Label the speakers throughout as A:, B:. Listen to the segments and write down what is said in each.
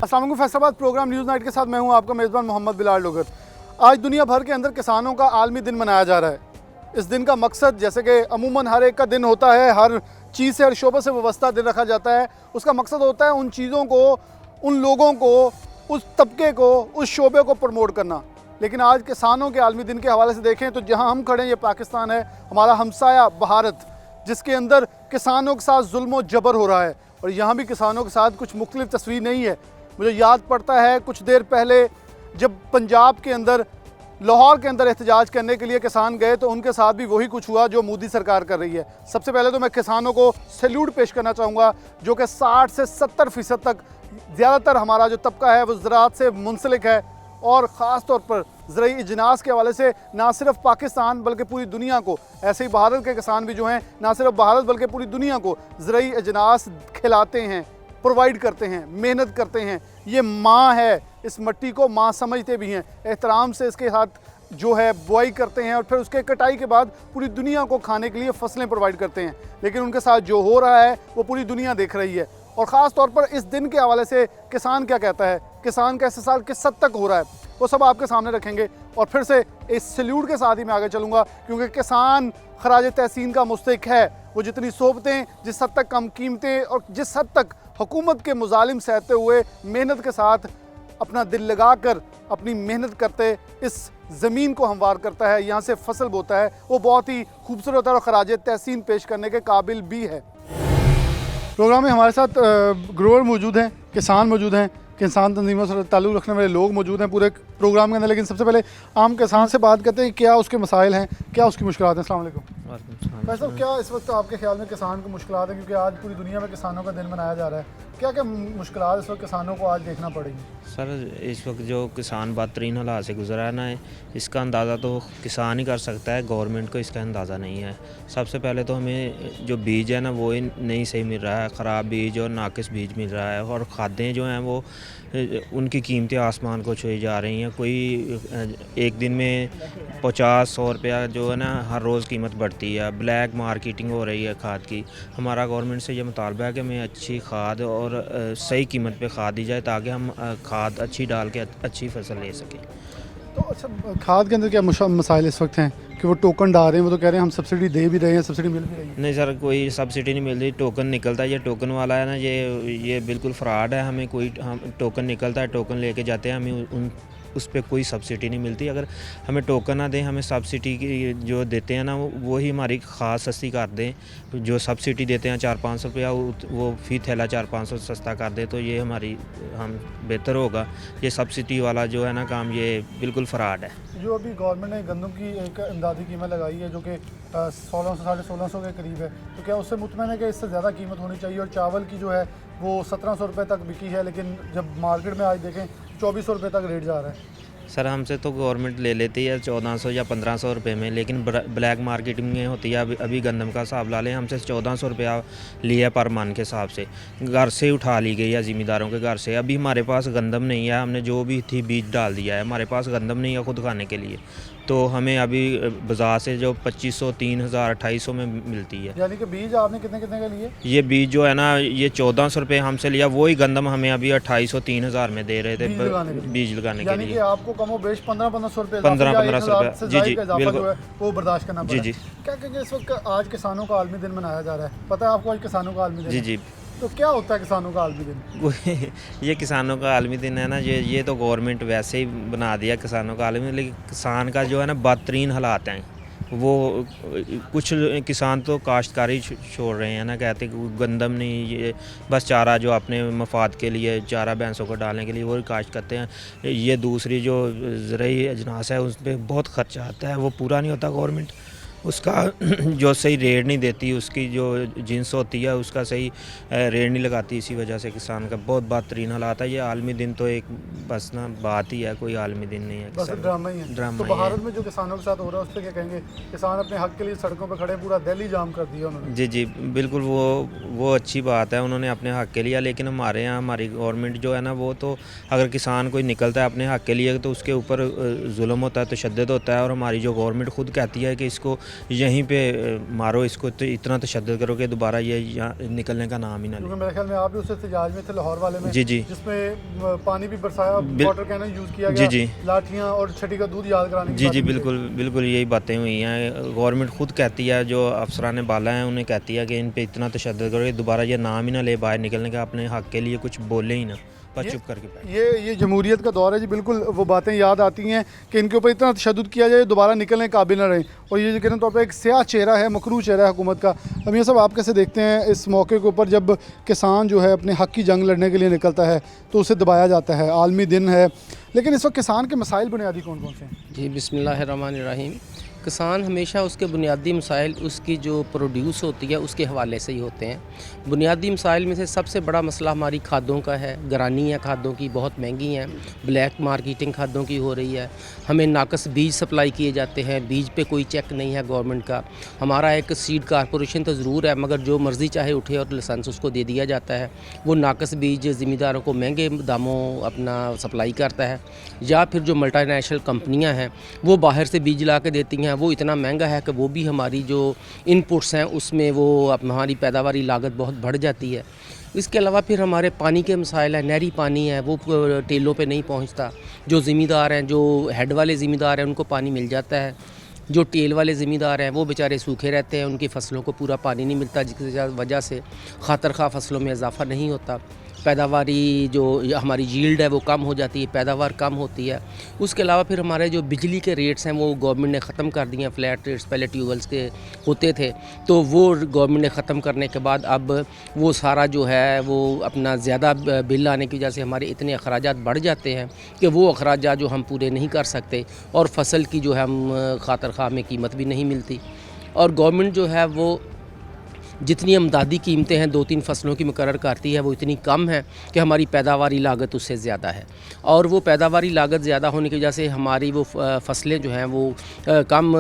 A: अस्सलाम वालेकुम। Faisalabad programme news night के साथ मैं हूं आपका मेज़बान मोहम्मद बिलाल लोगर। आज दुनिया भर के अंदर किसानों का आलमी दिन मनाया जा रहा है। इस दिन का मकसद, जैसे कि अमूमन हर एक का दिन होता है, हर चीज़ से, हर शोबे से वाबस्ता दिन रखा जाता है। उसका मकसद होता है उन चीज़ों को, उन लोगों को, उस तबके को, उस शोबे को प्रमोट करना। लेकिन आज किसानों के आलमी दिन के हवाले से देखें तो जहाँ हम खड़े हैं ये पाकिस्तान है, हमारा हमसाया भारत, जिसके अंदर किसानों के साथ जुल्म जबर हो रहा है। और यहाँ भी किसानों के साथ कुछ मुख्तलिफ तस्वीर नहीं है। मुझे याद पड़ता है कुछ देर पहले जब पंजाब के अंदर, लाहौर के अंदर एहतजाज करने के लिए किसान गए तो उनके साथ भी वही कुछ हुआ जो मोदी सरकार कर रही है। सबसे पहले तो मैं किसानों को सैल्यूट पेश करना चाहूँगा, जो कि 60 से 70% तक ज़्यादातर हमारा जो तबका है वो ज़राअत से मुंसलिक है। और ख़ास तौर पर ज़राई इजनास के हवाले से ना सिर्फ पाकिस्तान बल्कि पूरी दुनिया को, ऐसे ही भारत के किसान भी जो हैं ना सिर्फ भारत बल्कि पूरी दुनिया को ज़राई इजनास खिलाते हैं, प्रोवाइड करते हैं, मेहनत करते हैं। ये माँ है, इस मिट्टी को माँ समझते भी हैं, एहतराम से इसके साथ जो है बुआई करते हैं और फिर उसके कटाई के बाद पूरी दुनिया को खाने के लिए फसलें प्रोवाइड करते हैं। लेकिन उनके साथ जो हो रहा है वो पूरी दुनिया देख रही है। और ख़ास तौर पर इस दिन के हवाले से किसान क्या कहता है, किसान का इस्तेसाल किस हद तक हो रहा है, वो सब आपके सामने रखेंगे। और फिर से इस सैल्यूट के साथ ही मैं आगे चलूँगा, क्योंकि किसान खराज तहसीन का मुस्तहिक है। वो जितनी सोबतें, जिस हद तक कम कीमतें और जिस हद तक हुकूमत के मुजालिम सहते हुए मेहनत के साथ अपना दिल लगा कर अपनी मेहनत करते इस ज़मीन को हमवार करता है, यहाँ से फसल बोता है, वो बहुत ही खूबसूरत और खराज तहसीन पेश करने के काबिल भी है। प्रोग्राम में हमारे साथ ग्रोवर मौजूद हैं, किसान मौजूद हैं, किसान तंजीमों से ताल्लुक़ रखने वाले लोग मौजूद हैं पूरे प्रोग्राम के अंदर। लेकिन सबसे पहले आम किसान से बात करते हैं, क्या उसके मसाइल हैं, क्या उसकी मुश्किलात हैं। अस्सलाम वालेकुम भाई साहब, क्या इस वक्त आपके ख्याल में किसान की मुश्किलात है, क्योंकि आज पूरी दुनिया में किसानों का दिन मनाया जा रहा है, क्या क्या मुश्किलात इस वक्त किसानों को आज देखना पड़ेगी?
B: सर, इस वक्त जो किसान बदतरीन हालात से गुजरा है ना, इसका अंदाज़ा तो किसान ही कर सकता है, गवर्नमेंट को इसका अंदाज़ा नहीं है। सबसे पहले तो हमें जो बीज है ना वो ही नहीं सही मिल रहा है, ख़राब बीज और नाकिस बीज मिल रहा है। और खादें जो हैं वो उनकी कीमतें आसमान को छुई जा रही हैं। कोई एक दिन में 50-100 रुपया जो है ना हर रोज़ कीमत बढ़ती है। ब्लैक मार्केटिंग हो रही है खाद की। हमारा गवर्नमेंट से ये मुतालबा है कि हमें अच्छी खाद और सही कीमत पे खाद दी जाए, ताकि हम खाद अच्छी डाल के अच्छी फसल ले सकें।
A: तो अच्छा, खाद के अंदर क्या मसाइल इस वक्त हैं कि वो टोकन डाल रहे हैं, वो तो कह रहे हैं हम सब्सिडी दे भी रहे हैं, सब्सिडी मिल भी रही है?
B: नहीं सर, कोई सब्सिडी नहीं मिल रही। टोकन निकलता है, ये टोकन वाला है ना, ये बिल्कुल फ्रॉड है। हमें कोई हम टोकन निकलता है, टोकन लेके जाते हैं, हमें उस पर कोई सब्सिडी नहीं मिलती। अगर हमें टोकन ना दें, हमें सब्सिडी की जो देते हैं ना वो ही हमारी खाद सस्ती कर दें। जो सब्सिडी देते हैं 400-500 रुपया, वो फी थैला 400-500 सस्ता कर दे, तो ये हम बेहतर होगा। ये सब्सिडी वाला जो है ना काम, ये बिल्कुल फ्रॉड है।
A: जो अभी गवर्नमेंट ने गंदम की एक अंदाज़ी कीमत लगाई है जो कि 1600-1650 के करीब है, तो क्या उससे मुतमईन है कि इससे ज़्यादा कीमत होनी चाहिए? और चावल की जो है वो 1700 रुपये तक बिकी है, लेकिन जब मार्केट में आज देखें 2400 रुपये तक रेट जा रहा है।
B: सर, हमसे तो गवर्नमेंट ले लेती है 1400 या 1500 रुपये में, लेकिन ब्लैक मार्केटिंग में होती है। अभी गंदम का हिसाब ला लें, हमसे 1400 रुपया लिया पर मन के हिसाब से, घर से उठा ली गई है, ज़िम्मेदारों के घर से। अभी हमारे पास गंदम नहीं है, हमने जो भी थी बीज डाल दिया है, हमारे पास गंदम नहीं है खुद खाने के लिए। तो हमें अभी बाज़ार से जो 2500, 3000, 2800 में मिलती है।
A: यानी कि बीज आपने कितने कितने का लिए?
B: ये बीज जो है ना, ये 1400 रुपये हमसे लिया, वही गंदम हमें अभी 2800, 3000 में दे रहे थे बीज लगाने के लिए।
A: यानी कि आपको कमो बेश 1500 रुपये,
B: 1500 रुपये, जी
A: बिल्कुल वो बर्दाश्त करना पड़ा।
B: जी।
A: क्या क्योंकि इस वक्त आज किसानों का आलमी दिन मनाया जा रहा है, पता है आपको आज किसानों का आलमी दिन?
B: जी।
A: तो क्या होता है किसानों का आलमी दिन?
B: ये किसानों का आलमी दिन है ना, ये तो गवर्नमेंट वैसे ही बना दिया किसानों का आलमी दिन। लेकिन किसान का जो है ना बदतरीन हालात हैं। वो कुछ किसान तो काश्तकारी छोड़ रहे हैं ना, कहते गंदम नहीं, ये बस चारा जो अपने मफाद के लिए, चारा भैंसों को डालने के लिए वो काश्त करते हैं। ये दूसरी जो ज़राई अजनास है उस पर बहुत ख़र्चा आता है, वो पूरा नहीं होता। गवर्नमेंट उसका जो सही रेट नहीं देती, उसकी जो जिन्स होती है उसका सही रेट नहीं लगाती। इसी वजह से किसान का बहुत बदतरीन हालात है। ये आलमी दिन तो एक बस ना बात ही है, कोई आलमी दिन नहीं है,
A: बस ड्रामा ही है।
B: ड्रामा
A: तो भारत में जो किसानों के साथ हो रहा है उस पर क्या कहेंगे? किसान अपने हक के लिए सड़कों पर खड़े, पूरा दिल्ली जाम कर दिया उन्होंने।
B: जी बिल्कुल, वो अच्छी बात है, उन्होंने अपने हक के लिए। लेकिन हमारे यहाँ हमारी गवर्नमेंट जो है ना, वो तो अगर किसान कोई निकलता है अपने हक के लिए तो उसके ऊपर जुल्म होता है, तशद्दुद होता है। और हमारी जो गवर्नमेंट खुद कहती है कि इसको यहीं पे मारो इसको, तो इतना तशद्दुद करो कि दोबारा ये यहाँ निकलने का नाम ही ना
A: क्योंकि
B: ले।
A: मेरे ख्याल में आप भी उस एहतजाज में थे लाहौर वाले में,
B: जी जी
A: जिसमें पानी भी बरसाया, वाटर कैनन यूज़ किया
B: जी
A: गया,
B: जी
A: लाठियाँ और छठी का दूध याद कराने की
B: जी जी
A: बात की
B: बिल्कुल बिल्कुल यही बातें हुई हैं। गवर्नमेंट खुद कहती है, जो अफसरान बाला हैं उन्हें कहती है कि इन पे इतना तशद्दुद करो कि दोबारा ये नाम ही ना ले बाहर निकलने का, अपने हक के लिए कुछ बोले ही ना, बस
A: ये-
B: चुप करके बैठे।
A: ये जमहूरियत का दौर है जी, बिल्कुल वो बातें याद आती हैं कि इनके ऊपर इतना तशद्दुद किया जाए दोबारा निकलने के काबिल ना रहें। और ये यकीनन तौर पर एक स्याह चेहरा है, मकरू चेहरा है हुकूमत का। अब ये सब आप कैसे देखते हैं इस मौके के ऊपर, जब किसान जो है अपने हक़ की जंग लड़ने के लिए निकलता है तो उसे दबाया जाता है, आलमी दिन है, लेकिन इस वक्त किसान के मसाइल बुनियादी कौन कौन से हैं?
C: जी बिस्मिल्लाहिर्रहमानिर्रहीम। किसान हमेशा उसके बुनियादी मसाइल उसकी जो प्रोड्यूस होती है उसके हवाले से ही होते हैं। बुनियादी मसाइल में से सबसे बड़ा मसला हमारी खादों का है। गरानी है खादों की, बहुत महंगी हैं, ब्लैक मार्केटिंग खादों की हो रही है। हमें नाकस बीज सप्लाई किए जाते हैं, बीज पे कोई चेक नहीं है गवर्नमेंट का। हमारा एक सीड कारपोरेशन तो ज़रूर है, मगर जो मर्ज़ी चाहे उठे और लाइसेंस उसको दे दिया जाता है। वो नाकस बीज ज़मींदारों को महंगे दामों अपना सप्लाई करता है। या फिर जो मल्टीनेशनल कंपनियां हैं वो बाहर से बीज ला के देती हैं, वो इतना महंगा है कि वो भी हमारी जो इनपुट्स हैं उसमें वो हमारी पैदावारी लागत बहुत बढ़ जाती है। इसके अलावा फिर हमारे पानी के मसाइल हैं। नहरी पानी है वो टेलों पे नहीं पहुंचता। जो ज़मींदार हैं, जो हेड वाले ज़मींदार हैं, उनको पानी मिल जाता है। जो टेल वाले ज़मींदार हैं वो बेचारे सूखे रहते हैं, उनकी फसलों को पूरा पानी नहीं मिलता, जिसकी वजह से खातर खा फसलों में इजाफा नहीं होता। पैदावारी जो हमारी यील्ड है वो कम हो जाती है, पैदावार कम होती है। उसके अलावा फिर हमारे जो बिजली के रेट्स हैं वो गवर्नमेंट ने ख़त्म कर दिए हैं। फ्लैट रेट्स पहले ट्यूबवेल्स के होते थे, तो वो गवर्नमेंट ने ख़त्म करने के बाद अब वो सारा जो है वो अपना ज़्यादा बिल आने की वजह से हमारे इतने अखराजात बढ़ जाते हैं कि वो अखराजात जो हम पूरे नहीं कर सकते, और फसल की जो है हम खातर खा में कीमत भी नहीं मिलती। और गवर्नमेंट जो है वो जितनी अमदादी कीमतें हैं 2-3 फसलों की मुकर्रर करती है वो इतनी कम है कि हमारी पैदावारी लागत उससे ज़्यादा है। और वो पैदावारी लागत ज़्यादा होने की वजह से हमारी वो फसलें जो हैं वो कम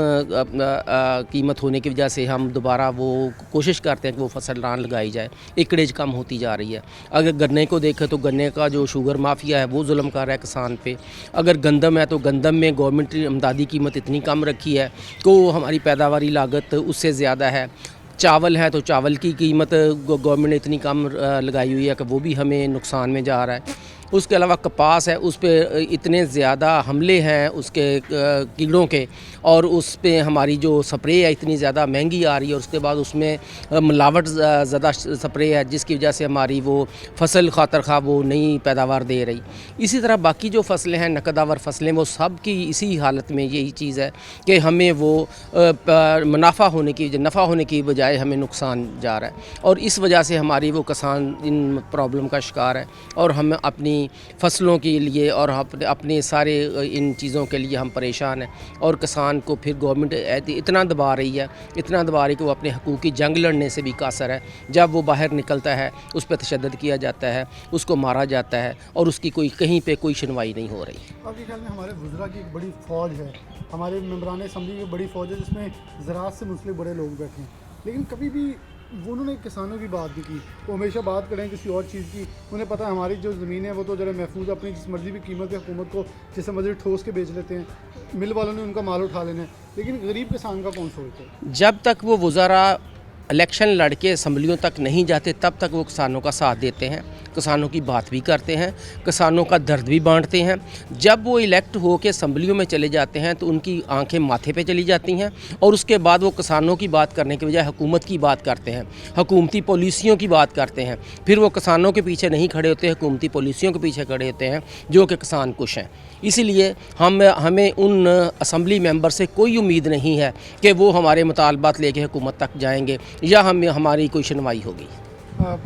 C: कीमत होने की वजह से हम दोबारा वो कोशिश करते हैं कि वो फसल ना लगाई जाए, एकड़ेज कम होती जा रही है। अगर गन्ने को देखें तो गन्ने का जो शुगर माफिया है वो जुल्म कर रहा है किसान पे। अगर गंदम है तो गंदम में गवर्नमेंट ने अमदादी कीमत इतनी कम रखी है तो हमारी पैदावारी लागत उससे ज़्यादा है। चावल है तो चावल की कीमत गवर्नमेंट ने इतनी कम लगाई हुई है कि वो भी हमें नुकसान में जा रहा है। उसके अलावा कपास है, उस पर इतने ज़्यादा हमले हैं उसके कीड़ों के, और उस पर हमारी जो स्प्रे है इतनी ज़्यादा महंगी आ रही है, और उसके बाद उसमें मिलावट ज़्यादा स्प्रे है जिसकी वजह से हमारी वो फसल खातर खा वो नई पैदावार दे रही। इसी तरह बाकी जो फसलें हैं नकदावर फसलें, वो सब की इसी हालत में यही चीज़ है कि हमें वो नफ़ा होने की बजाय हमें नुकसान जा रहा है, और इस वजह से हमारी वो किसान इन प्रॉब्लम का शिकार है। और हम अपनी फसलों के लिए और अपने सारे इन चीज़ों के लिए हम परेशान हैं, और किसान को फिर गवर्नमेंट इतना दबा रही है कि वो अपने हकूक़ की जंग लड़ने से भी कासर है। जब वो बाहर निकलता है उस पर तशद्दुद किया जाता है, उसको मारा जाता है, और उसकी कोई कहीं पे कोई सुनवाई नहीं हो रही।
A: आपके ख्याल में हमारे गुजरा की एक बड़ी फ़ौज है, हमारे मेंबरान असम्बली की बड़ी फ़ौज है जिसमें ज़राअत से मुंसलिक बड़े लोग बैठे हैं, लेकिन कभी भी वो उन्होंने किसानों की बात नहीं की। वो हमेशा बात करें किसी और चीज़ की। उन्हें पता है हमारी जो ज़मीन है वो तो जरा महफूज अपनी जिस मर्ज़ी भी कीमत पे हुकूमत को जैसे मर्ज़ी ठोस के बेच लेते हैं, मिल वालों ने उनका माल उठा लेना है, लेकिन गरीब किसान का कौन सोचता है?
C: जब तक वो वज़रा इलेक्शन लड़के असम्बलियों तक नहीं जाते तब तक वो किसानों का साथ देते हैं, किसानों की बात भी करते हैं, किसानों का दर्द भी बांटते हैं। जब वो इलेक्ट हो के असम्बलियों में चले जाते हैं तो उनकी आंखें माथे पे चली जाती हैं, और उसके बाद वो किसानों की बात करने के बजाय हुकूमत की बात करते हैं, हुकूमती पॉलिसियों की बात करते हैं। फिर वो किसानों के पीछे नहीं खड़े होते, हुकूमती पॉलिसियों के पीछे खड़े होते हैं जो कि किसान खुश हैं। इसीलिए हमें उन असम्बली मेंबर से कोई उम्मीद नहीं है कि वो हमारे मुतालबात लेके हुकूमत तक जाएंगे या हमारी कोई सुनवाई होगी।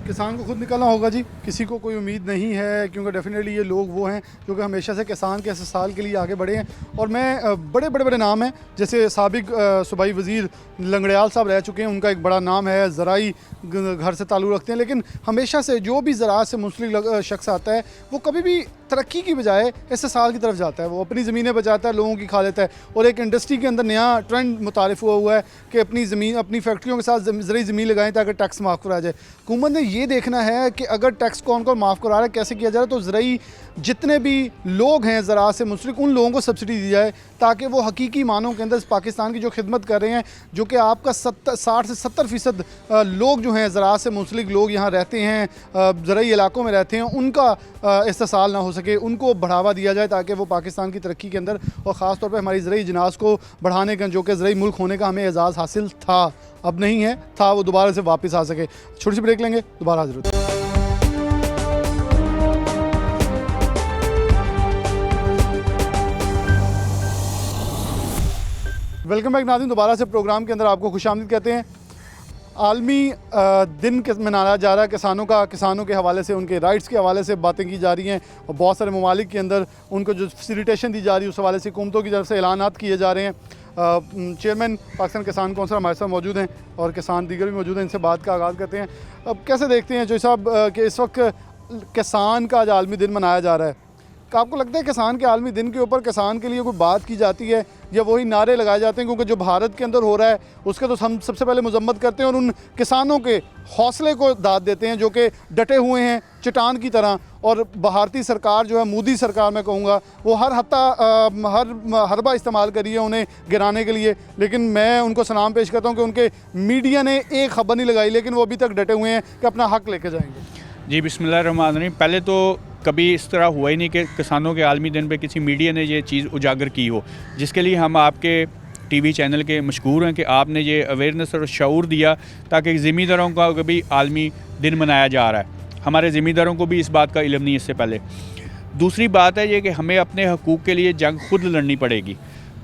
A: किसान को खुद निकलना होगा जी, किसी को कोई उम्मीद नहीं है, क्योंकि डेफिनेटली ये लोग वो हैं जो कि हमेशा से किसान के इस्तेसाल के लिए आगे बढ़े हैं। और मैं बड़े नाम हैं, जैसे साबिक सूबाई वज़ीर लंगड़ियाल साहब रह चुके हैं, उनका एक बड़ा नाम है, ज़राई घर से ताल्लुक़ रखते हैं, लेकिन हमेशा से जो भी ज़राअत से मुंसलिक शख्स आता है वो कभी भी तरक्की की बजाय इस्तेसाल की तरफ जाता है। वो अपनी ज़मीनें बचाता है, लोगों की खा लेता है। और एक इंडस्ट्री के अंदर नया ट्रेंड मुतारिफ हुआ है कि अपनी ज़मीन, अपनी फैक्ट्रियों के साथ ज़रूरी ज़मीन लगाएं ताकि टैक्स माफ़ करा जाए। हुकूमत हुकूमत ने ये देखना है कि अगर टैक्स कौन कौन माफ़ करा रहा है, कैसे किया जा रहा है, तो ज़राई जितने भी लोग हैं ज़राअत से मुंसलिक उन लोगों को सब्सिडी दी जाए ताकि वो हकीकी मानों के अंदर पाकिस्तान की जो खिदमत कर रहे हैं, जो कि आपका 60 से 70% लोग जो हैं ज़राअत से मुंसलिक लोग यहाँ रहते हैं, ज़राई इलाकों में रहते हैं, उनका इस्तेसाल ना हो सके, उनको बढ़ावा दिया जाए ताकि वो पाकिस्तान की तरक्की के अंदर और ख़ास तौर पर हमारी ज़राई जिनास को बढ़ाने का, जो कि ज़राई मुल्क होने का हमें एजाज़ हासिल था, अब नहीं है, था, वो दोबारा से वापस आ सके। छोटी सी ब्रेक लेंगे, दोबारा हाजिर होते हैं। वेलकम बैक नाज़रीन, दोबारा से प्रोग्राम के अंदर आपको खुशामदीद कहते हैं। आलमी दिन मनाया जा रहा है किसानों का, किसानों के हवाले से, उनके राइट्स के हवाले से बातें की जा रही हैं और बहुत सारे ममालिक के अंदर उनको जो फैसिलिटेशन दी जा रही है उस हवाले से हुकूमतों की तरफ से ऐलानात किए जा रहे हैं। चेयरमैन पाकिस्तान किसान कौंसिल हमारे साथ मौजूद हैं और किसान दीगर भी मौजूद हैं, इनसे बात का आगाज़ करते हैं। अब कैसे देखते हैं जो साहब कि इस वक्त किसान का आज आलमी दिन मनाया जा रहा है, क्या आपको लगता है किसान के आलमी दिन के ऊपर किसान के लिए कोई बात की जाती है या वही नारे लगाए जाते हैं? क्योंकि जो भारत के अंदर हो रहा है उसके तो हम सबसे पहले मजम्मत करते हैं और उन किसानों के हौसले को दाद देते हैं जो कि डटे हुए हैं चट्टान की तरह। और भारतीय सरकार जो है, मोदी सरकार मैं कहूँगा, वो हर हरबा इस्तेमाल करी है उन्हें गिराने के लिए, लेकिन मैं उनको सलाम पेश करता हूँ कि उनके मीडिया ने एक खबर नहीं लगाई, लेकिन वो अभी तक डटे हुए हैं कि अपना हक लेके जाएंगे।
D: जी बिस्मिल्लाहिर्रहमानिर्रहीम। पहले तो कभी इस तरह हुआ ही नहीं कि किसानों के आलमी दिन पे किसी मीडिया ने ये चीज़ उजागर की हो, जिसके लिए हम आपके टीवी चैनल के मशकूर हैं कि आपने ये अवेयरनेस और शऊर दिया ताकि ज़मींदारों का भी आलमी दिन मनाया जा रहा है। हमारे ज़मींदारों को भी इस बात का इल्म नहीं इससे पहले। दूसरी बात है ये कि हमें अपने हकूक़ के लिए जंग खुद लड़नी पड़ेगी।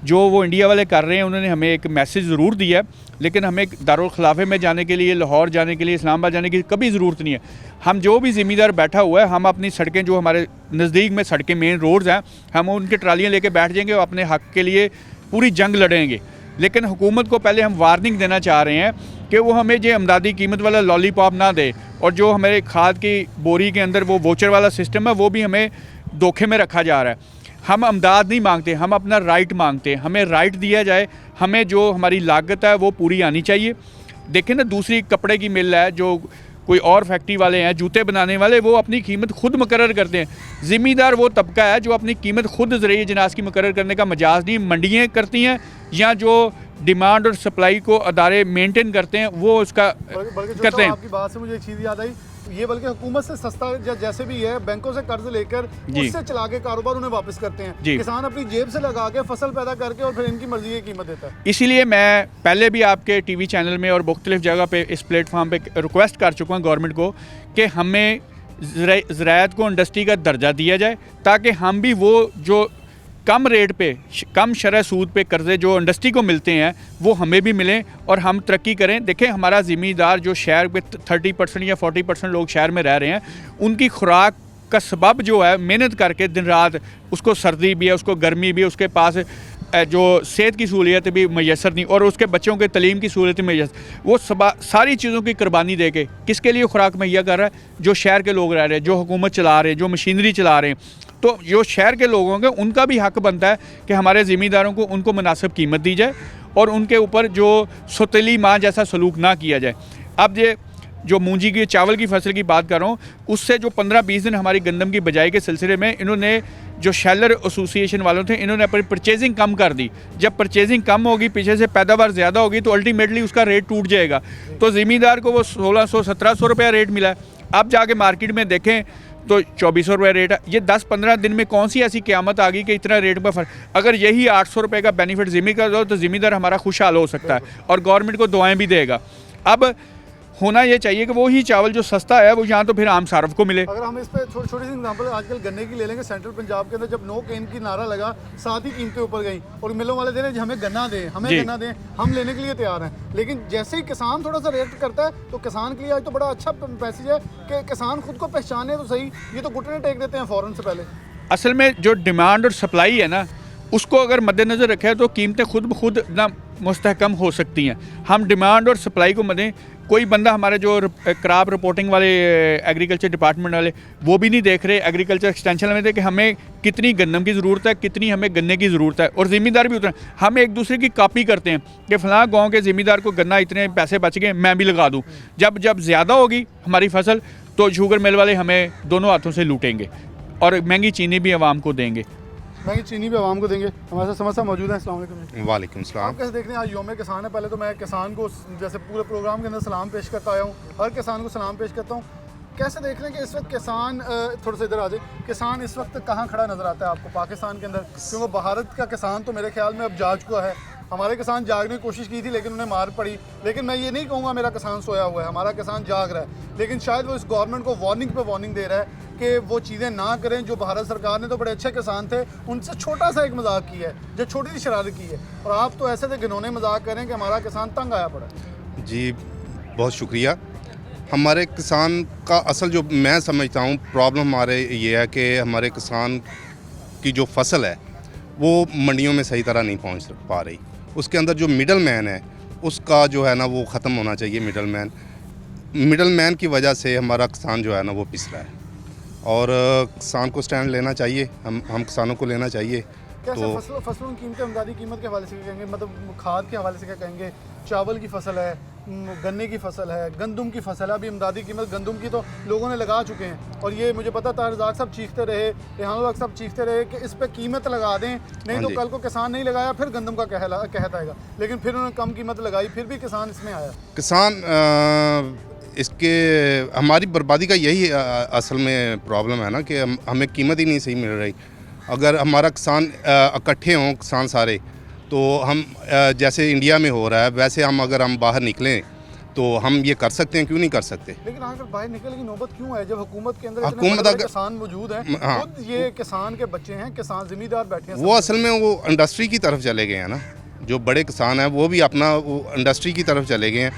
D: जो वो इंडिया वाले कर रहे हैं उन्होंने हमें एक मैसेज ज़रूर दिया, लेकिन हमें दारुल खिलाफे में जाने के लिए, लाहौर जाने के लिए, इस्लामाबाद जाने की कभी ज़रूरत नहीं है। हम जो भी ज़मींदार बैठा हुआ है, हम अपनी सड़कें, जो हमारे नज़दीक में सड़कें मेन रोड्स हैं, हम उनकी ट्रालियाँ लेके बैठ जाएंगे और अपने हक़ के लिए पूरी जंग लड़ेंगे। लेकिन हुकूमत को पहले हम वार्निंग देना चाह रहे हैं कि वो हमें जो अमदादी कीमत वाला लॉलीपॉप ना दे, और जो हमारे खाद की बोरी के अंदर वो वोचर वाला सिस्टम है वो भी हमें धोखे में रखा जा रहा है। हम अमदाद नहीं मांगते, हम अपना राइट मांगते हैं, हमें राइट दिया जाए, हमें जो हमारी लागत है वो पूरी आनी चाहिए। देखें ना, दूसरी कपड़े की मिल है, जो कोई और फैक्ट्री वाले हैं, जूते बनाने वाले, वो अपनी कीमत खुद मुकर्रर करते हैं। ज़मींदार वो तबका है जो अपनी कीमत खुद ज़रिए जिनास की मुकर्रर करने का मजाज नहीं मंडियाँ करती हैं, या जो डिमांड और सप्लाई को अदारे मेंटेन करते हैं वो उसका करते हैं।
A: आपकी बात से मुझे एक चीज़ याद आई, ये बल्कि हुकूमत से सस्ता जैसे भी है, बैंकों से कर्ज लेकर उससे चला के कारोबार उन्हें वापस करते हैं। किसान अपनी जेब से लगा के फसल पैदा करके और फिर इनकी मर्जी की कीमत देता है।
D: इसीलिए मैं पहले भी आपके टीवी चैनल में और मुख्तलिफ जगह पे इस प्लेटफॉर्म पे रिक्वेस्ट कर चुका हूँ गवर्नमेंट को कि हमें ज़राअत को इंडस्ट्री का दर्जा दिया जाए, ताकि हम भी वो जो कम रेट पे, कम शरह सूद पे कर्ज़े जो इंडस्ट्री को मिलते हैं वो हमें भी मिलें और हम तरक्की करें। देखें, हमारा ज़मींदार जो शहर पे 30% या 40% लोग शहर में रह रहे हैं, उनकी खुराक का सबब जो है मेहनत करके दिन रात, उसको सर्दी भी है, उसको गर्मी भी है, उसके पास जो सेहत की सहूलियत भी मैसर नहीं, और उसके बच्चों के तलीम की सहूलियत मैसर, वो सारी चीज़ों की कुर्बानी दे के किसके लिए खुराक मुहैया कर रहा है? जो शहर के लोग रह रहे हैं, जो हुकूमत चला रहे हैं, जो मशीनरी चला रहे हैं। तो जो शहर के लोग होंगे उनका भी हक बनता है कि हमारे ज़मींदारों को उनको मुनासिब कीमत दी जाए और उनके ऊपर जो सौतेली माँ जैसा सलूक ना किया जाए। अब ये जो मूंजी की, चावल की फसल की बात कर रहा हूँ, उससे जो 15-20 दिन हमारी गंदम की बजाई के सिलसिले में इन्होंने, जो शेलर एसोसिएशन वालों थे, इन्होंने अपनी परचेजिंग कम कर दी। जब परचेजिंग कम होगी, पीछे से पैदावार ज़्यादा होगी, तो अल्टीमेटली उसका रेट टूट जाएगा। तो ज़मींदार को वो 1600-1700 रुपया रेट मिला है। अब जाके मार्केट में देखें तो 2400 रुपये रेट है। ये 10-15 दिन में कौन सी ऐसी क़यामत आ गई कि इतना रेट में फ़र्क? अगर यही 800 रुपये का बेनिफिट ज़मींदार दो तो ज़मींदार हमारा खुशहाल हो सकता है और गवर्नमेंट को दुआएं भी देगा। अब होना ये चाहिए कि वो ही चावल जो सस्ता है वो यहाँ तो फिर आम सार्फ को मिले।
A: अगर हम इस पर छोटी सी एग्जांपल आजकल गन्ने की ले लेंगे, सेंट्रल पंजाब के अंदर जब नो केन की नारा लगा, साथ ही कीमतें ऊपर गई और मिलों वाले दे रहे हमें गन्ना दें, हमें गन्ना दें, हम लेने के लिए तैयार हैं। लेकिन जैसे ही किसान थोड़ा सा रेट करता है तो किसान के लिए आज तो बड़ा अच्छा मैसेज है कि किसान खुद को पहचाने तो सही, ये तो घुटने टेक देते हैं फ़ौरन से पहले।
D: असल में जो डिमांड और सप्लाई है ना, उसको अगर मद्देनज़र रखें तो कीमतें खुद ब खुद ना मुस्तहकम हो सकती हैं। हम डिमांड और सप्लाई को मदें, कोई बंदा हमारे जो क्रॉप रिपोर्टिंग वाले एग्रीकल्चर डिपार्टमेंट वाले वो भी नहीं देख रहे, एग्रीकल्चर एक्सटेंशन में थे कि हमें कितनी गन्नम की ज़रूरत है, कितनी हमें गन्ने की ज़रूरत है। और ज़िम्मेदार भी उतना, हम एक दूसरे की कॉपी करते हैं कि फ़लाँ गाँव के ज़िम्मेदार को गन्ना इतने पैसे बच गए, मैं भी लगा दूँ। जब ज़्यादा होगी हमारी फसल तो शुगर मिल वाले हमें दोनों हाथों से लूटेंगे और महंगी चीनी भी आवाम को देंगे।
A: महंगी चीनी भी आवाम को देंगे। हमारे साथ समस्या मौजूद है। अस्सलाम वालेकुम।
E: वालेकुम सलाम।
A: आप कैसे देख रहे हैं आज यौम किसान है? पहले तो मैं किसान को जैसे पूरे प्रोग्राम के अंदर सलाम पेश करता आया हूँ, हर किसान को सलाम पेश करता हूँ। कैसे देख रहे हैं कि इस वक्त किसान, थोड़ा सा इधर आ जाए, किसान इस वक्त कहाँ खड़ा नज़र आता है आपको पाकिस्तान के अंदर? क्योंकि भारत का किसान तो मेरे ख्याल में अब जाग चुका है। हमारे किसान जागने की कोशिश की थी लेकिन उन्हें मार पड़ी। लेकिन मैं ये नहीं कहूँगा मेरा किसान सोया हुआ है, हमारा किसान जाग रहा है। लेकिन शायद वो इस गवर्नमेंट को वार्निंग पे वार्निंग दे रहा है कि वो चीज़ें ना करें जो भारत सरकार ने तो बड़े अच्छे किसान थे उनसे छोटा सा एक मजाक किया है, जो छोटी सी शरारत की है, और आप तो ऐसे थे घिनौने मजाक करें कि हमारा किसान तंग आया पड़ा है।
E: जी बहुत शुक्रिया। हमारे किसान का असल जो मैं समझता हूँ प्रॉब्लम हमारे ये है कि हमारे किसान की जो फसल है वो मंडियों में सही तरह नहीं पहुँच पा रही। उसके अंदर जो मिडल मैन है उसका जो है ना वो ख़त्म होना चाहिए। मिडल मैन की वजह से हमारा किसान जो है ना वो पिस रहा है और किसान को स्टैंड लेना चाहिए, हम किसानों को लेना चाहिए।
A: कैसे
E: तो
A: फसलों की कीमतें, इमदादी कीमत के हवाले से क्या कहेंगे? मतलब खाद के हवाले से क्या कहेंगे? चावल की फसल है, गन्ने की फसल है, गंदम की फसल है। अभी इमदादी कीमत गंदम की तो लोगों ने लगा चुके हैं और ये मुझे पता था रज़ाक साहब चीखते रहे, रेहान उल हक साहब चीखते रहे कि इस पर कीमत लगा दें, नहीं तो कल को किसान नहीं लगाया फिर गंदम का कहत आएगा। लेकिन फिर उन्होंने कम कीमत लगाई, फिर भी किसान इसमें आया।
E: किसान इसके हमारी बर्बादी का यही असल में प्रॉब्लम है ना कि हमें कीमत ही नहीं सही मिल रही। अगर हमारा किसान इकट्ठे हों किसान सारे तो हम जैसे इंडिया में हो रहा है वैसे अगर हम बाहर निकलें तो हम ये कर सकते हैं, क्यों नहीं कर सकते?
A: लेकिन अगर बाहर निकलने की नौबत क्यों है जब हुकूमत के अंदर
E: हुकूमत
A: इतने बड़े
E: अगर
A: किसान मौजूद हैं?
E: हाँ।
A: खुद ये किसान के बच्चे हैं, किसान जिम्मेदार बैठे हैं।
E: वो असल में वो इंडस्ट्री की तरफ चले गए हैं ना। जो बड़े किसान हैं वो भी अपना वो इंडस्ट्री की तरफ चले गए हैं।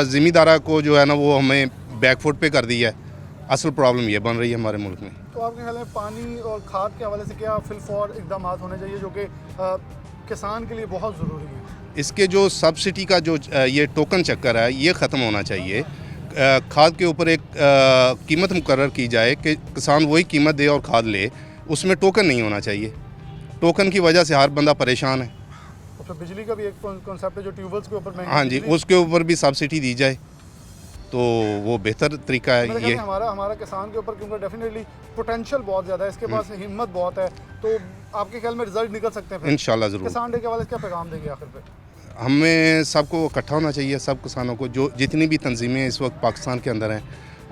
E: ज़िम्मेदारा को जो है ना वो हमें बैकफुट पे कर दिया है। असल प्रॉब्लम ये बन रही है हमारे मुल्क में।
A: तो आपके ख्याल में पानी और खाद के हवाले से क्या फिलफौर इकदाम होने चाहिए जो कि किसान के लिए बहुत ज़रूरी है?
E: इसके जो सब्सिडी का जो ये टोकन चक्कर है ये ख़त्म होना चाहिए। खाद के ऊपर एक कीमत मुकर्रर की जाए कि किसान वही कीमत दे और खाद ले, उसमें टोकन नहीं होना चाहिए। टोकन की वजह से हर बंदा परेशान है।
A: तो बिजली का भी एक कॉन्सेप्ट है जो ट्यूबवेल्स के ऊपर
E: हाँ जी, उसके ऊपर भी सब्सिडी दी जाए तो वो बेहतर तरीका है। ये
A: हमारा किसान के ऊपर क्योंकि डेफिनेटली पोटेंशियल बहुत ज़्यादा है, इसके पास हिम्मत बहुत है, तो आपके ख्याल में रिजल्ट निकल सकते हैं?
E: इंशाल्लाह ज़रूर।
A: किसान डे के हवाले से क्या पैगाम देंगे आखिर पे?
E: हमें सबको इकट्ठा होना चाहिए, सब किसानों को, जो जितनी भी तंजीमें इस वक्त पाकिस्तान के अंदर हैं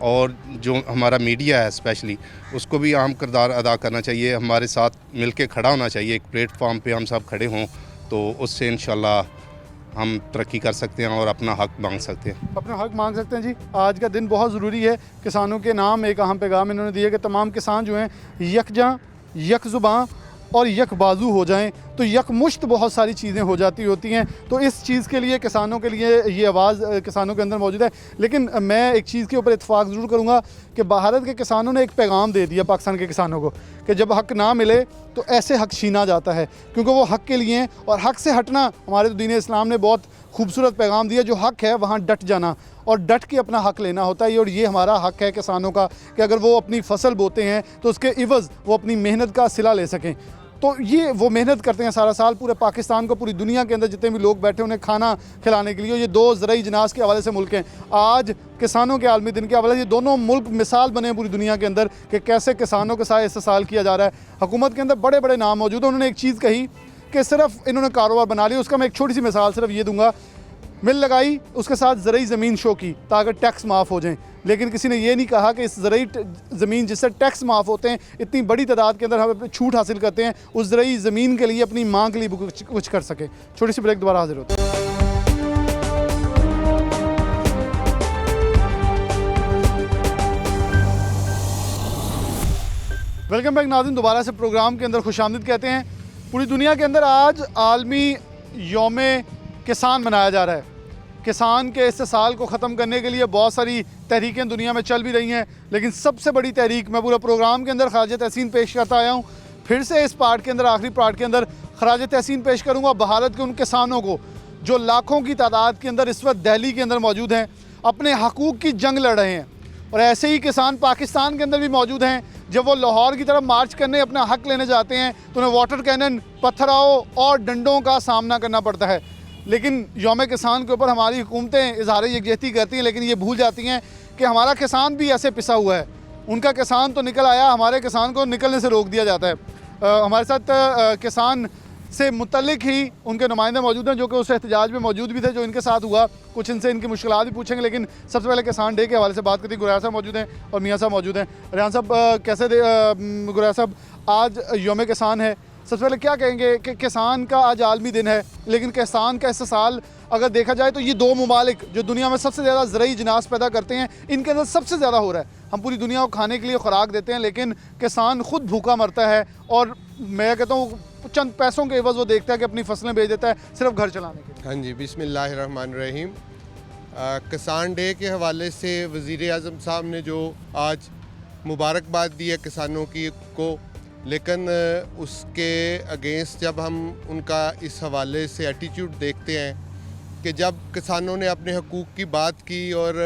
E: और जो हमारा मीडिया है स्पेशली उसको भी अहम किरदार अदा करना चाहिए। हमारे साथ मिल के खड़ा होना चाहिए, एक प्लेटफॉर्म पे हम सब खड़े हों तो उससे इंशाल्लाह हम तरक्की कर सकते हैं और अपना हक मांग सकते हैं।
A: अपना हक मांग सकते हैं जी। आज का दिन बहुत ज़रूरी है। किसानों के नाम एक अहम पैगाम इन्होंने दिया कि तमाम किसान जो हैं यकजा, यक ज़ुबां और यक बाजू हो जाएं तो यकमुश्त बहुत सारी चीज़ें हो जाती होती हैं। तो इस चीज़ के लिए किसानों के लिए ये आवाज़ किसानों के अंदर मौजूद है। लेकिन मैं एक चीज़ के ऊपर इत्तेफाक ज़रूर करूँगा कि भारत के किसानों ने एक पैगाम दे दिया पाकिस्तान के किसानों को कि जब हक ना मिले तो ऐसे हक छीना जाता है, क्योंकि वो हक के लिए हैं और हक से हटना हमारे तो दीन इस्लाम ने बहुत खूबसूरत पैगाम दिया। जो हक है वहाँ डट जाना और डट के अपना हक लेना होता है। और ये हमारा हक है किसानों का कि अगर वो अपनी फसल बोते हैं तो उसके इवज़ वो अपनी मेहनत का सिला ले सकें। तो ये वो मेहनत करते हैं सारा साल पूरे पाकिस्तान को, पूरी दुनिया के अंदर जितने भी लोग बैठे उन्हें खाना खिलाने के लिए। ये दो ज़राई जनास के हवाले से मुल्क हैं। आज किसानों के आलमी दिन के हवाले से ये दोनों मुल्क मिसाल बने पूरी दुनिया के अंदर कि कैसे किसानों के साथ इस्तेसाल किया जा रहा है। हुकूमत के अंदर बड़े बड़े नाम मौजूद हैं। उन्होंने एक चीज़ कही कि सिर्फ इन्होंने कारोबार बना लिया। उसका मैं एक छोटी सी मिसाल सिर्फ ये दूंगा, मिल लगाई, उसके साथ ज़रूरी ज़मीन शो की ताकि टैक्स माफ़ हो जाएं। लेकिन किसी ने ये नहीं कहा कि इस ज़रूरी ज़मीन जिससे टैक्स माफ़ होते हैं, इतनी बड़ी तादाद के अंदर हम छूट हासिल करते हैं, उस ज़रूरी ज़मीन के लिए अपनी मांग के लिए कुछ कर सके। छोटी सी ब्रेक, दोबारा हाजिर होते हैं। वेलकम बैक नाज़रीन, दोबारा से प्रोग्राम के अंदर खुशामदीद कहते हैं। पूरी दुनिया के अंदर आज आलमी यौम किसान मनाया जा रहा है। किसान के इस्तेसाल को ख़त्म करने के लिए बहुत सारी तहरीकें दुनिया में चल भी रही हैं, लेकिन सबसे बड़ी तहरीक मैं पूरे प्रोग्राम के अंदर खराज तहसीन पेश करता आया हूँ। फिर से इस पार्ट के अंदर, आखिरी पार्ट के अंदर खराज तहसीन पेश करूँगा भारत के उन किसानों को जो लाखों की तादाद के अंदर इस वक्त दिल्ली के अंदर मौजूद हैं। अपने हकूक़ की जंग लड़ रहे हैं। और ऐसे ही किसान पाकिस्तान के अंदर भी मौजूद हैं। जब वो लाहौर की तरफ मार्च करने अपना हक लेने जाते हैं तो उन्हें वाटर कैनन, पत्थराव और डंडों का सामना करना पड़ता है। लेकिन यौम किसान के ऊपर हमारी हुकूमतें इजहार यकजहती करती हैं, लेकिन ये भूल जाती हैं कि हमारा किसान भी ऐसे पिसा हुआ है। उनका किसान तो निकल आया, हमारे किसान को निकलने से रोक दिया जाता है। हमारे साथ किसान से मुतल्लिक ही उनके नुमाइंदे मौजूद हैं जो कि उस एहतजाज में मौजूद भी थे जो इनके साथ हुआ। कुछ इनसे इनकी मुश्किलात भी पूछेंगे, लेकिन सबसे पहले किसान डे के हवाले से बात करते हैं। गुरैर साहब मौजूद हैं और मियाँ साहब मौजूद हैं। रेहान साहब कैसे गुरैर साहब, आज यौम किसान है, सबसे पहले क्या कहेंगे कि किसान का आज आलमी दिन है, लेकिन किसान का इस साल अगर देखा जाए तो ये दो ममालिक जो दुनिया में सबसे ज़्यादा ज़रई जिनास पैदा करते हैं, इनके अंदर सबसे ज़्यादा हो रहा है। हम पूरी दुनिया को खाने के लिए खुराक देते हैं, लेकिन किसान खुद भूखा मरता है और मैं कहता हूँ चंद पैसों के एवज़ वो देखता है कि अपनी फसलें बेच देता है सिर्फ घर चलाने के लिए।
F: हाँ जी, बिस्मिल्लाहिर्रहमानिर्रहीम। किसान डे के हवाले से वज़ीर आज़म साहब ने जो आज मुबारकबाद दी है किसानों की को, लेकिन उसके अगेंस्ट जब हम उनका इस हवाले से एटीट्यूड देखते हैं कि जब किसानों ने अपने हकूक़ की बात की और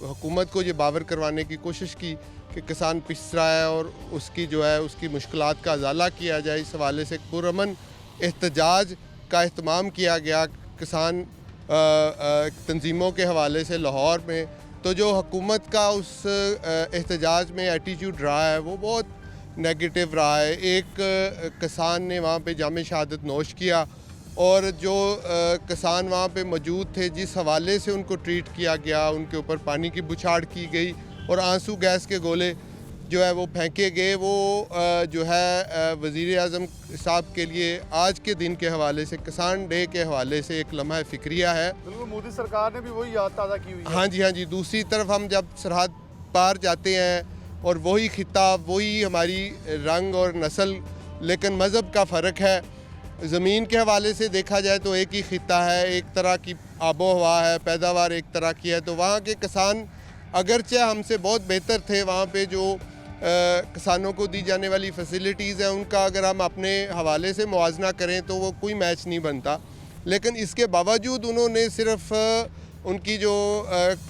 F: हुकूमत को ये बावर करवाने की कोशिश की कि किसान पिस रहा है और उसकी जो है उसकी मुश्किलात का अजाला किया जाए, इस हवाले से पुरअमन एहतजाज का अहतमाम किया गया किसान तंजीमों के हवाले से लाहौर में, तो जो हुकूमत का उस एहतजाज में एटीट्यूड रहा है वो बहुत नेगेटिव रहा है। एक किसान ने वहाँ पे जाम शहादत नोश किया और जो किसान वहाँ पे मौजूद थे जिस हवाले से उनको ट्रीट किया गया, उनके ऊपर पानी की बुछाड़ की गई और आंसू गैस के गोले जो है वो फेंके गए, वो जो है वज़ीर आज़म साहब के लिए आज के दिन के हवाले से, किसान डे के हवाले से एक लम्हा फ़िक्रिया है।
A: बिल्कुल, मोदी सरकार ने भी वही याद ताज़ा की हुई है।
F: हाँ जी, हाँ जी। दूसरी तरफ हम जब सरहद पार जाते हैं और वही खिताब, वही हमारी रंग और नस्ल, लेकिन मज़हब का फ़र्क है। ज़मीन के हवाले से देखा जाए तो एक ही खिता है, एक तरह की आबो हवा है, पैदावार एक तरह की है। तो वहाँ के किसान अगरचे हमसे बहुत बेहतर थे, वहाँ पे जो किसानों को दी जाने वाली फैसिलिटीज़ हैं उनका अगर हम अपने हवाले से मुआजना करें तो वो कोई मैच नहीं बनता। लेकिन इसके बावजूद उन्होंने सिर्फ उनकी जो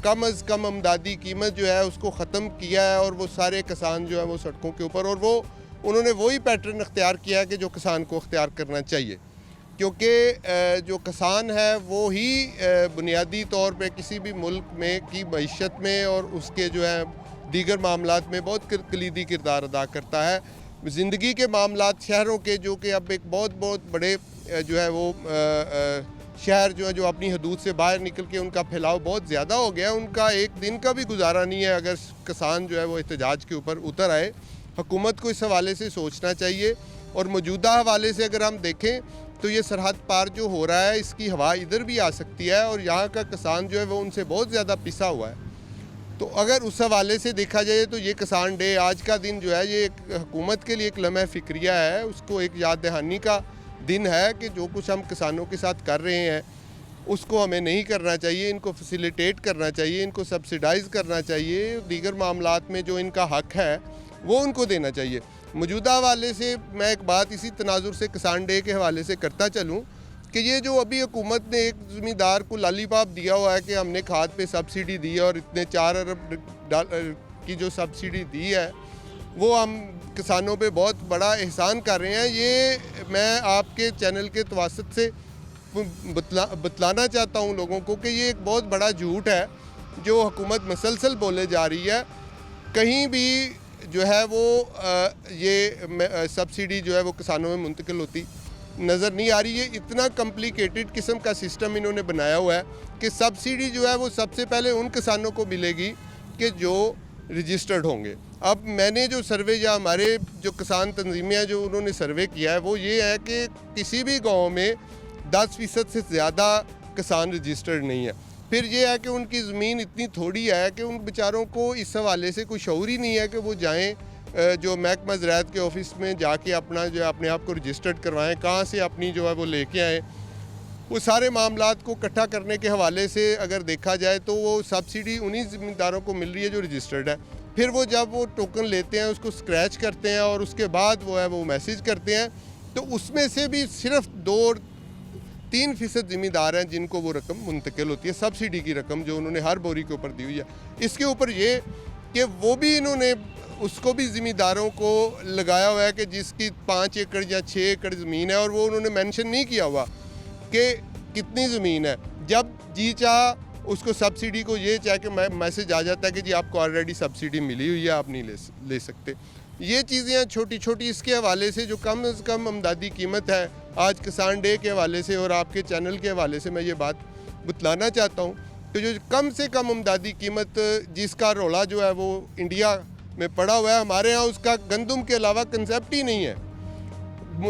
F: कम अज़ कम अमदादी कीमत जो है उसको ख़त्म किया है और वो सारे किसान जो है वो सड़कों के ऊपर, और वो उन्होंने वही पैटर्न अख्तियार किया है कि जो किसान को अख्तियार करना चाहिए, क्योंकि जो किसान है वो ही बुनियादी तौर पे किसी भी मुल्क में की मईशत में और उसके जो है दीगर मामलात में बहुत कलीदी किरदार अदा करता है। ज़िंदगी के मामलात शहरों के, जो कि अब एक बहुत बड़े जो है वो शहर जो है जो अपनी हदूद से बाहर निकल के उनका फैलाव बहुत ज़्यादा हो गया, उनका एक दिन का भी गुजारा नहीं है अगर किसान जो है वो एहतजाज के ऊपर उतर आए। हुकूमत को इस हवाले से सोचना चाहिए। और मौजूदा हवाले से अगर हम देखें तो ये सरहद पार जो हो रहा है इसकी हवा इधर भी आ सकती है और यहाँ का किसान जो है वो उनसे बहुत ज़्यादा पिसा हुआ है। तो अगर उस हवाले से देखा जाए तो ये किसान डे आज का दिन जो है ये एक हुकूमत के लिए एक लम्हा फ़िक्रिया है, उसको एक याद दहानी का दिन है कि जो कुछ हम किसानों के साथ कर रहे हैं उसको हमें नहीं करना चाहिए, इनको फैसिलिटेट करना चाहिए, इनको सब्सिडाइज़ करना चाहिए, दीगर मामलात में जो इनका हक़ है वो उनको देना चाहिए। मौजूदा हवाले से मैं एक बात इसी तनाजुर से किसान डे के हवाले से करता चलूँ कि ये जो अभी हुकूमत ने एक ज़मींदार को लालीपाप दिया हुआ है कि हमने खाद पे सब्सिडी दी है और इतने 4 अरब की जो सब्सिडी दी है वो हम किसानों पे बहुत बड़ा एहसान कर रहे हैं। ये मैं आपके चैनल के तवासत से बतलाना चाहता हूँ लोगों को कि ये एक बहुत बड़ा झूठ है जो हुकूमत मसलसल बोले जा रही है। कहीं भी जो है वो ये सब्सिडी जो है वो किसानों में मुंतकिल होती नज़र नहीं आ रही है। इतना कॉम्प्लिकेटेड किस्म का सिस्टम इन्होंने बनाया हुआ है कि सब्सिडी जो है वो सबसे पहले उन किसानों को मिलेगी कि जो रजिस्टर्ड होंगे। अब मैंने जो सर्वे या हमारे जो किसान तंजीमें जो उन्होंने सर्वे किया है वो ये है कि किसी भी गांव में 10% से ज़्यादा किसान रजिस्टर्ड नहीं है। फिर ये है कि उनकी ज़मीन इतनी थोड़ी है कि उन बेचारों को इस हवाले से कोई शऊर ही नहीं है कि वो जाएँ जो महकमा ज़राअत के ऑफिस में जाके अपना जो है अपने आप को रजिस्टर्ड करवाएं, कहाँ से अपनी जो है वो लेके आएँ। वो सारे मामलात को इकट्ठा करने के हवाले से अगर देखा जाए तो वो सब्सिडी उन्हीं ज़मींदारों को मिल रही है जो रजिस्टर्ड है। फिर वो जब वो टोकन लेते हैं उसको स्क्रैच करते हैं और उसके बाद वो है वो मैसेज करते हैं, तो उसमें से भी सिर्फ 3% ज़िम्मेदार हैं जिनको वो रकम मुंतकिल होती है, सब्सिडी की रकम जो उन्होंने हर बोरी के ऊपर दी हुई है। इसके ऊपर ये कि वो भी इन्होंने उसको भी ज़िम्मेदारों को लगाया हुआ है कि जिसकी 5 एकड़ या 6 एकड़ ज़मीन है, और वो उन्होंने मेंशन नहीं किया हुआ कि कितनी ज़मीन है। जब जी चाह उसको सब्सिडी को ये चाहे कि मैसेज आ जाता है कि जी आपको ऑलरेडी सब्सिडी मिली हुई है, आप नहीं ले सकते। ये चीज़ें छोटी छोटी, इसके हवाले से जो कम से कम अमदादी कीमत है आज किसान डे के हवाले से और आपके चैनल के हवाले से मैं ये बात बतलाना चाहता हूँ कि जो कम से कम अमदादी कीमत जिसका रोला जो है वो इंडिया में पड़ा हुआ है, हमारे यहाँ उसका गंदम के अलावा कंसेप्ट ही नहीं है।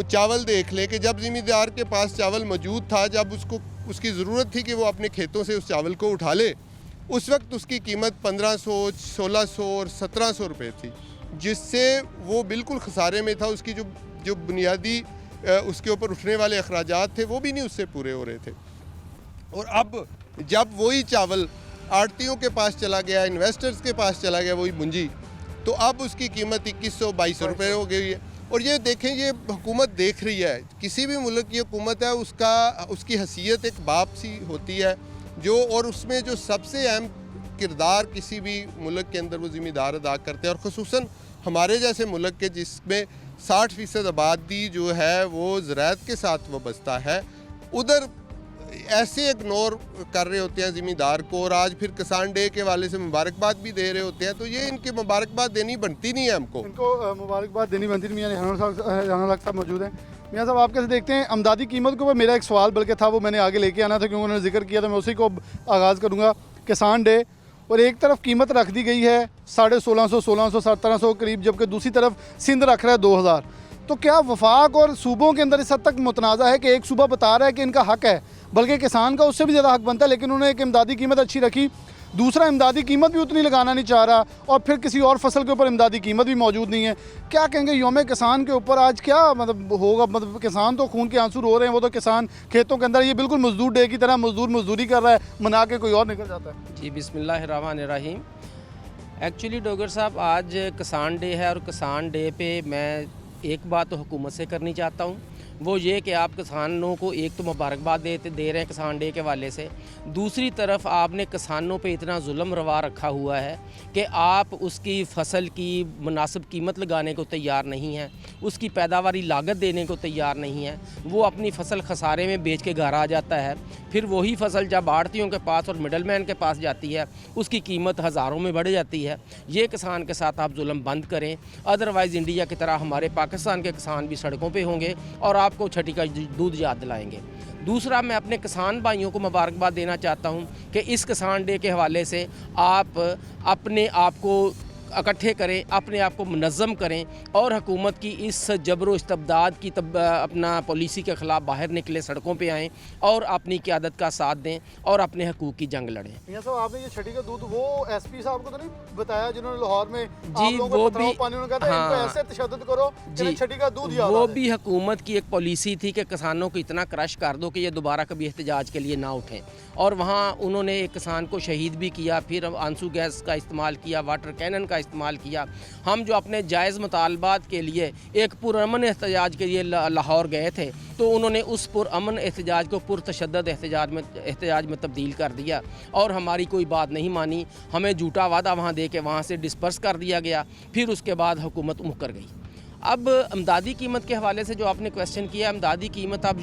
F: चावल देख ले कि जब ज़िम्मेदार के पास चावल मौजूद था, जब उसको उसकी ज़रूरत थी कि वो अपने खेतों से उस चावल को उठा ले, उस वक्त उसकी कीमत 1500, 1600 और 1700 रुपये थी, जिससे वो बिल्कुल खसारे में था। उसकी जो बुनियादी उसके ऊपर उठने वाले अखराजात थे वो भी नहीं उससे पूरे हो रहे थे। और अब जब वही चावल आड़तियों के पास चला गया, इन्वेस्टर्स के पास चला गया वही पूंजी, तो अब उसकी कीमत 2100-2200 रुपये हो गई है। और ये देखें, ये हुकूमत देख रही है, किसी भी मुल्क की हुकूमत है उसकी हैसियत एक बाप सी होती है जो, और उसमें जो सबसे अहम किरदार किसी भी मुल्क के अंदर वो ज़िम्मेदार अदा करते हैं, और ख़ुसूसन हमारे जैसे मुल्क के जिसमें 60% आबादी जो है वो ज़राअत के साथ वाबस्ता है, उधर ऐसे इग्नोर कर रहे होते हैं ज़िम्मेदार को, और आज फिर किसान डे के वाले से मुबारकबाद भी दे रहे होते हैं। तो ये इनकी मुबारकबाद देनी बनती नहीं है हमको,
A: इनको मुबारकबाद देनी बनती नहीं। मियां रिहान साहब मौजूद हैं। मियां साहब, आप कैसे देखते हैं अमदादी कीमत के ऊपर? मेरा एक सवाल बल्कि था, वो मैंने आगे लेके आना था क्योंकि उन्होंने जिक्र किया, तो मैं उसी को आगाज़ करूँगा। किसान डे, और एक तरफ कीमत रख दी गई है 1650, 1600, 1700 करीब, जबकि दूसरी तरफ सिंध रख रहा है 2000। तो क्या वफाक और सूबों के अंदर इस हद तक मुतनाज़ा है कि एक सूबा बता रहा है कि इनका हक है, बल्कि किसान का उससे भी ज़्यादा हक बनता है, लेकिन उन्होंने एक इमदादी कीमत अच्छी रखी, दूसरा इमदादी कीमत भी उतनी लगाना नहीं चाह रहा, और फिर किसी और फसल के ऊपर इमदादी कीमत भी मौजूद नहीं है। क्या कहेंगे यौम किसान के ऊपर आज क्या मतलब होगा? मतलब किसान तो खून के आंसू रो रहे हैं, वो तो किसान खेतों के अंदर ये बिल्कुल मजदूर डे की तरह मजदूरी कर रहा है, मना के कोई और निकल जाता है।
C: जी, बिस्मिल्लाहिर्रहमानिर्रहीम। एक्चुअली डोगर साहब, आज किसान डे है, और किसान डे पे मैं एक बात तो हुकूमत से करनी चाहता हूँ, वो ये कि आप किसानों को एक तो मुबारकबाद दे रहे हैं किसान डे के वाले से, दूसरी तरफ आपने किसानों पे इतना जुल्म रवा रखा हुआ है कि आप उसकी फसल की मुनासिब कीमत लगाने को तैयार नहीं हैं, उसकी पैदावारी लागत देने को तैयार नहीं है। वो अपनी फसल खसारे में बेच के घर आ जाता है, फिर वही फसल जब आड़तियों के पास और मिडलमैन के पास जाती है उसकी कीमत हज़ारों में बढ़ जाती है। ये किसान के साथ आप जुल्म बंद करें, अदरवाइज़ इंडिया की तरह हमारे पाकिस्तान के किसान भी सड़कों पे होंगे और आपको छठी का दूध याद दिलाएंगे। दूसरा, मैं अपने किसान भाइयों को मुबारकबाद देना चाहता हूँ कि इस किसान डे के हवाले से आप अपने आप को इकट्ठे करें, अपने आप को मुनज़्ज़म करें, और हुकूमत की इस जबर इस्तबदाद की अपना पॉलिसी के ख़िलाफ़ बाहर निकले, सड़कों पे आएँ और अपनी क़यादत का साथ दें और अपने हकूक़ की जंग लड़ें।
A: मियां साहब, आपने ये छठी का दूध वो एसपी साहब को तो नहीं बताया जिन्होंने लाहौर में
C: जी वो भी
A: ऐसे तशद्दुद करो कि छठी का दूध याद
C: वो
A: आ जाए?
C: भी हुकूमत की एक पॉलिसी थी कि किसानों को इतना क्रश कर दो कि ये दोबारा कभी एहतजाज के लिए ना उठें, और वहाँ उन्होंने एक किसान को शहीद भी किया, फिर आंसू गैस का इस्तेमाल किया, वाटर कैनन का इस्तेमाल किया। हम जो अपने जायज़ मुतालबात के लिए एक पुरअमन एहतजाज के लिए लाहौर गए थे, तो उन्होंने उस पुरअमन एहतजाज को पुरतशद्दद एहतजाज में तब्दील कर दिया और हमारी कोई बात नहीं मानी। हमें झूठा वादा वहाँ दे के वहाँ से डिस्पर्स कर दिया गया, फिर उसके बाद हुकूमत मुकर गई। अब अमदादी कीमत के हवाले से जो आपने क्वेश्चन किया, अमदादी कीमत आप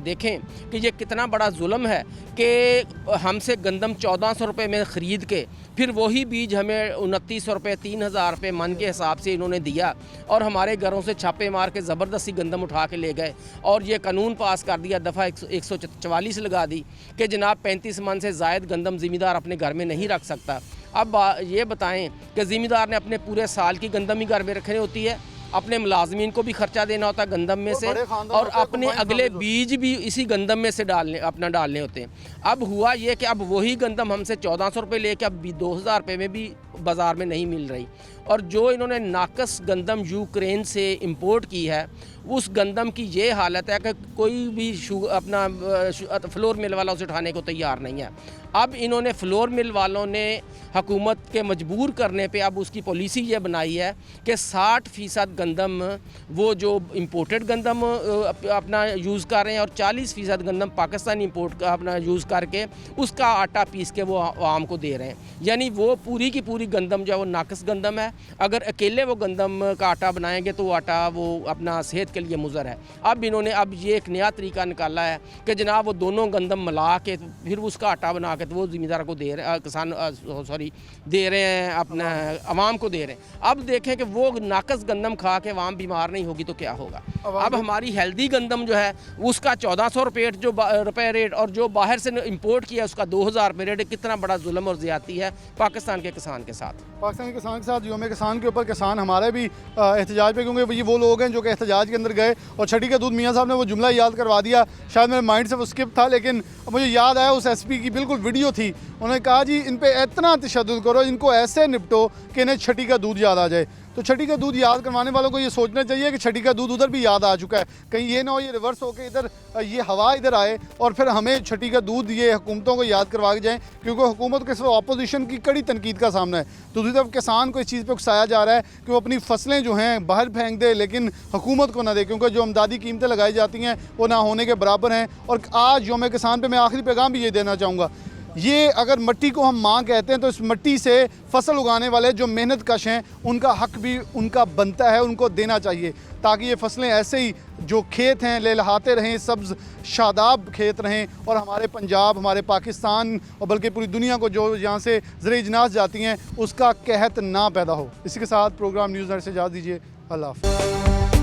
C: देखें कि ये कितना बड़ा जुल्म है कि हमसे गंदम 1400 रुपये में ख़रीद के फिर वही बीज हमें 2900 रुपये, 3000 रुपये मन के हिसाब से इन्होंने दिया, और हमारे घरों से छापे मार के ज़बरदस्ती गंदम उठा के ले गए, और ये कानून पास कर दिया, दफ़ा 144 लगा दी कि जनाब 35 मन से ज़ायद गंदम ज़िम्मेदार अपने घर में नहीं रख सकता। अब ये बताएं कि ज़िम्मेदार ने अपने पूरे साल की गंदम ही घर में रखनी होती है, अपने मुलाजमीन को भी खर्चा देना होता है गंदम में से, और अपने अगले बीज भी इसी गंदम में से डालने होते हैं। अब हुआ ये कि अब वही गंदम हमसे 1400 रुपये लेके अब 2000 रुपये में भी बाज़ार में नहीं मिल रही, और जो इन्होंने नाकस गंदम यूक्रेन से इंपोर्ट की है, उस गंदम की ये हालत है कि कोई भी अपना फ्लोर मिल वाला उसे उठाने को तैयार नहीं है। अब इन्होंने फ्लोर मिल वालों ने हुकूमत के मजबूर करने पे अब उसकी पॉलिसी ये बनाई है कि 60% गंदम वो जो इंपोर्टेड गंदम अपना यूज़ कर रहे हैं और 40% गंदम पाकिस्तानी इंपोर्ट का अपना यूज़ करके उसका आटा पीस के वो आवाम को दे रहे हैं। यानी वो पूरी की पूरी गंदम जो है वो नाकस गंदम है। अगर अकेले वो गंदम का आटा बनाएंगे तो वो आटा वो अपना सेहत के लिए मुज़र है। अब इन्होंने अब ये एक नया तरीका निकाला है कि जनाब वो दोनों गंदम मिला के फिर उसका आटा बना के तो वो ज़मींदार को दे रहे किसान दे रहे हैं, अपना आवाम को दे रहे हैं। अब देखें कि वो नाकस गंदम खा के आवाम बीमार नहीं होगी तो क्या होगा। अब हमारी हेल्दी गंदम जो है उसका 1400 रुपये रेट और जो बाहर से इंपोर्ट किया उसका 2000 रुपये रेट। कितना बड़ा जुल्म और ज़्यादती है पाकिस्तान के किसान के साथ।
A: पाकिस्तान के किसान के साथ यौम किसान के ऊपर किसान हमारे भी एहतजाज पे, क्योंकि ये वो लोग हैं जो कि एहतजाज के अंदर गए और छठी का दूध मियाँ साहब ने वो जुमला याद करवा दिया। शायद मेरे माइंड से वो स्किप था, लेकिन मुझे याद आया उस एसपी की बिल्कुल वीडियो थी। उन्होंने कहा जी इन पे इतना तशद्दुद करो, इनको ऐसे निपटो कि इन्हें छठी का दूध याद आ जाए। तो छठी का दूध याद करवाने वालों को ये सोचना चाहिए कि छठी का दूध उधर भी याद आ चुका है, कहीं ये ना हो ये रिवर्स हो के इधर ये हवा इधर आए और फिर हमें छठी का दूध ये हुकूमतों को याद करवा के जाएँ, क्योंकि हुकूमत के सिर्फ अपोजिशन की कड़ी तनकीद का सामना है। दूसरी तरफ किसान को इस चीज़ पर उकसाया जा रहा है कि वो अपनी फसलें जो हैं बाहर फेंक दे लेकिन हुकूमत को ना दे, क्योंकि जो अमदादी कीमतें लगाई जाती हैं वो ना होने के बराबर हैं। और आज यौम किसान पर मैं आखिरी पैगाम भी ये देना चाहूँगा, ये अगर मिट्टी को हम माँ कहते हैं तो इस मिट्टी से फसल उगाने वाले जो मेहनत कश हैं उनका हक भी उनका बनता है, उनको देना चाहिए, ताकि ये फसलें ऐसे ही जो खेत हैं लहलहाते रहें, सब्ज़ शादाब खेत रहें और हमारे पंजाब, हमारे पाकिस्तान और बल्कि पूरी दुनिया को जो यहाँ से ज़राई अजनास जाती हैं उसका कहत ना पैदा हो। इसी के साथ प्रोग्राम न्यूज़ नेट से इजाज़त दीजिए। अल्लाह हाफ़िज़।